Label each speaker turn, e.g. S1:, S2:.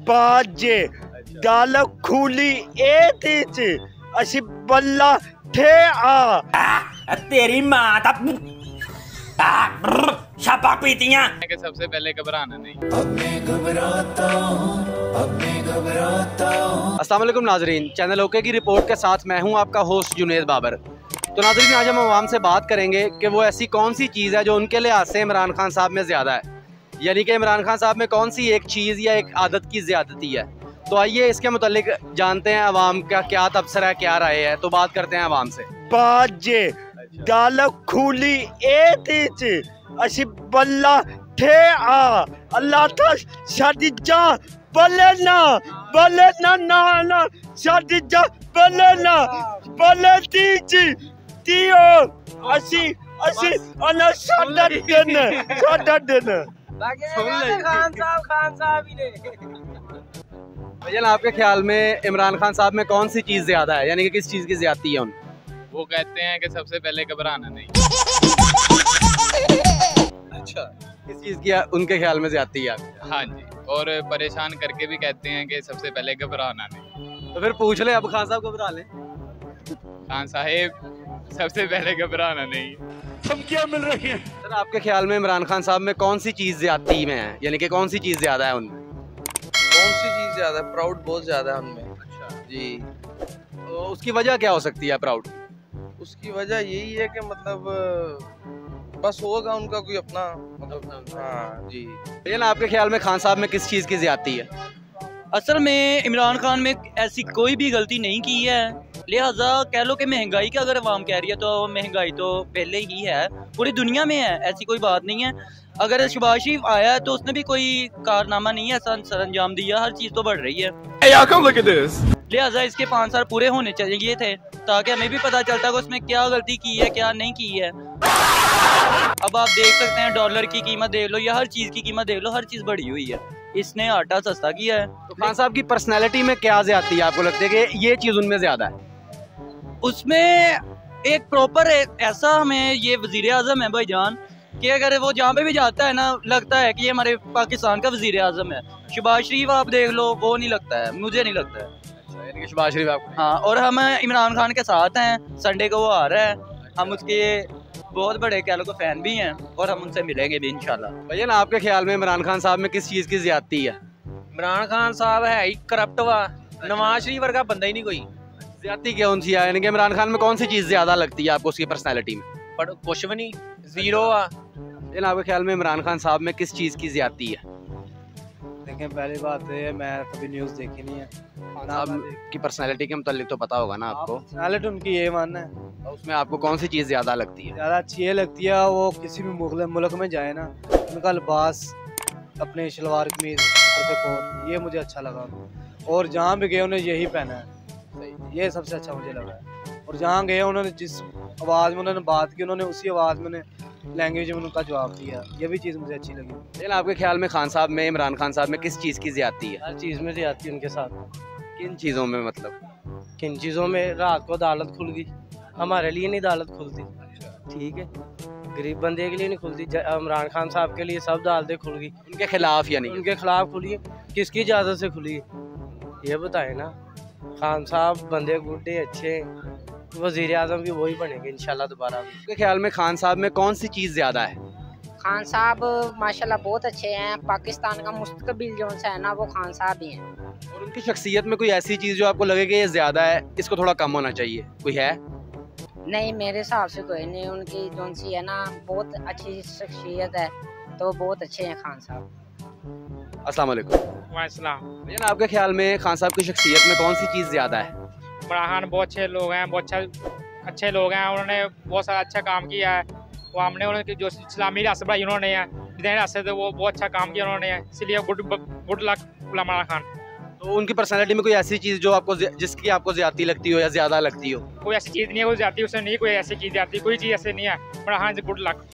S1: बाजे गल खुली ए असी बल्ला थे आ
S2: तेरी माँ ता छापा पीतियां
S3: कि सबसे पहले घबराना नहीं।
S4: अस्सलाम वालेकुम नाजरीन, चैनल ओके की रिपोर्ट के साथ मैं हूं आपका होस्ट जुनेद बाबर। तो नाजरीन, आज हम आवाम से बात करेंगे कि वो ऐसी कौन सी चीज़ है जो उनके लिहाज से इमरान खान साहब में ज़्यादा है, यानी कि इमरान खान साहब में कौन सी एक चीज़ या एक आदत की ज़्यादती है। तो आइए इसके मुतालिक जानते हैं आवाम का क्या तबसरा है, क्या राय है। तो बात करते हैं आवाम से।
S1: बाजे गल खुली ए असी बल्ला थे आ अल्लाह था साडी जा बले ना ना साडी जा बले तीओ असी अना साडा दिन
S2: खान साहब ही ने।
S4: भैया, आपके ख्याल में इमरान खान साहब में कौन सी चीज़ ज़्यादा है, यानी कि किस चीज़ की ज़्यादती है उन?
S3: वो कहते हैं कि सबसे पहले घबराना नहीं।
S4: अच्छा, किस चीज़ की उनके ख्याल में ज़्यादती है?
S3: हाँ जी, और परेशान करके भी कहते हैं कि सबसे पहले घबराना नहीं।
S4: तो फिर पूछ ले, अब खान साहब घबरा लें।
S3: खान साहेब सबसे पहले घबराना नहीं।
S1: हम क्या मिल रही है
S4: सर, आपके ख्याल में इमरान खान साहब में कौन सी चीज़ ज़्यादती में है, यानी कि कौन सी चीज़ ज़्यादा है उनमें?
S5: कौन सी चीज़ ज़्यादा? प्राउड बहुत ज़्यादा है उनमें।
S4: अच्छा
S5: जी,
S4: तो उसकी वजह क्या हो सकती है प्राउड?
S5: उसकी वजह यही है कि मतलब बस होगा उनका कोई अपना मतलब। हाँ जी।
S4: लेकिन आपके ख्याल में खान साहब में किस चीज़ की ज़्यादती है?
S6: असल में इमरान खान में ऐसी कोई भी गलती नहीं की है, लिहाजा कह लो कि महंगाई का अगर आवाम कह रही है तो महंगाई तो पहले ही है, पूरी दुनिया में है, ऐसी कोई बात नहीं है। अगर शहबाज शरीफ आया है तो उसने भी कोई कारनामा नहीं है ऐसा सर अंजाम दिया, हर चीज़ तो बढ़ रही है। लिहाजा इसके 5 साल पूरे होने चाहिए थे ताकि हमें भी पता चलता कि उसमें क्या गलती की है क्या नहीं की है। अब आप देख सकते हैं डॉलर की कीमत देख लो या हर चीज़ की कीमत देख लो, हर चीज़ बढ़ी हुई है। इसने आटा सस्ता किया है।
S4: तो खान साहब की पर्सनैलिटी में क्या ज़्यादती है, आपको लगता है कि ये चीज़ उनमें ज़्यादा है?
S6: उसमें एक प्रॉपर ऐसा हमें ये वजीर आज़म है भाईजान कि अगर वो जहाँ पे भी जाता है ना लगता है कि ये हमारे पाकिस्तान का वजीर आज़म है। शहबाज शरीफ आप देख लो, वो नहीं लगता है, मुझे नहीं लगता है।
S4: अच्छा, यानी कि शहबाज शरीफ आपको?
S6: हाँ, और हम इमरान खान के साथ हैं, संडे को वो आ रहा है, हम उसके बहुत बड़े कह लो को फैन भी हैं और हम उनसे मिलेंगे भी इंशाल्लाह।
S4: भैया ना, आपके ख्याल में इमरान खान साहब में किस चीज़ की ज़्यादती है?
S2: इमरान खान साहब है ही करप्ट वा, नवाज शरीफ वर्गा बंदा ही नहीं कोई।
S4: ज़्यादती क्या उनसी है, यानी कि इमरान खान में कौन सी चीज़ ज़्यादा लगती है आपको उसकी पर्सनैलिटी में?
S2: पर कुछ भी नहीं, जीरो आ।
S4: लेकिन आपके ख्याल में इमरान खान साहब में किस चीज़ की ज़्यादती है?
S7: देखें, पहली बात है मैं कभी न्यूज़ देखी नहीं है।
S4: खान साहब की पर्सनैलिटी के मुतालिक तो पता होगा ना आपको।
S7: पर्सनैलिटी उनकी ये मानना है,
S4: तो उसमें आपको कौन सी चीज़ ज़्यादा लगती है?
S7: ज़्यादा अच्छी ये लगती है वो किसी भी मुल्क में जाए ना, उनका लिबास, अपने शलवार कमीज, सर पे कोट, ये मुझे अच्छा लगा। और जहाँ भी गए उन्हें यही पहना है, ये सबसे अच्छा मुझे लगा है। और जहाँ गए उन्होंने जिस आवाज़ में उन्होंने बात की, उन्होंने उसी आवाज़ में उन्हें लैंग्वेज में उनका जवाब दिया, ये भी चीज़ मुझे अच्छी लगी।
S4: लेकिन आपके ख्याल में खान साहब में, इमरान खान साहब में किस चीज़ की ज़्यादती है?
S7: हर चीज़ में से आती है उनके साथ।
S4: किन चीज़ों में मतलब?
S7: किन चीज़ों में? रात को अदालत खुल गई, हमारे लिए नहीं अदालत खुलती, ठीक है, गरीब बंदे के लिए नहीं खुलती। इमरान खान साहब के लिए सब अदालतें खुल गई,
S4: उनके खिलाफ यानी?
S7: उनके खिलाफ खुली है, किसकी इजाज़त से खुली है ये बताएं ना। खान साहब बंदे गुड्डे अच्छे, वज़ीर आज़म भी वही बनेंगे इंशाल्लाह दोबारा।
S4: आपके ख्याल में खान साहब में कौन सी चीज़ ज़्यादा है?
S8: खान साहब माशाल्लाह बहुत अच्छे हैं, पाकिस्तान का मुस्तकबिल जो है ना वो खान साहब ही हैं।
S4: और उनकी शख्सियत में कोई ऐसी चीज़ जो आपको लगे कि ये ज़्यादा है, इसको थोड़ा कम होना चाहिए, कोई है?
S8: नहीं, मेरे हिसाब से कोई नहीं, उनकी जो सी है ना बहुत अच्छी शख्सियत है, तो बहुत अच्छे हैं खान साहब।
S4: अस्सलाम वालेकुम।
S3: वालेकुम।
S4: भैया ना, आपके ख्याल में खान साहब की शख्सियत में कौन सी चीज़ ज़्यादा है?
S3: इमरान खान बहुत अच्छे लोग हैं, बहुत अच्छे लोग हैं, उन्होंने बहुत सारा अच्छा काम किया है। वो हमने उन्होंने जो इस्लामी रियासत बनाई उन्होंने रियासत, वो बहुत अच्छा काम किया उन्होंने, इसलिए गुड लक इमरान खान।
S4: तो उनकी पर्सनैलिटी में कोई ऐसी चीज़ जो आपको जिसकी आपको ज़्यादती लगती हो या ज़्यादा लगती हो?
S3: कोई ऐसी चीज़ नहीं है, वो जाती उससे नहीं, कोई ऐसी चीज़ जाती, कोई चीज़ ऐसे नहीं है। इमरान खान से गुड लक।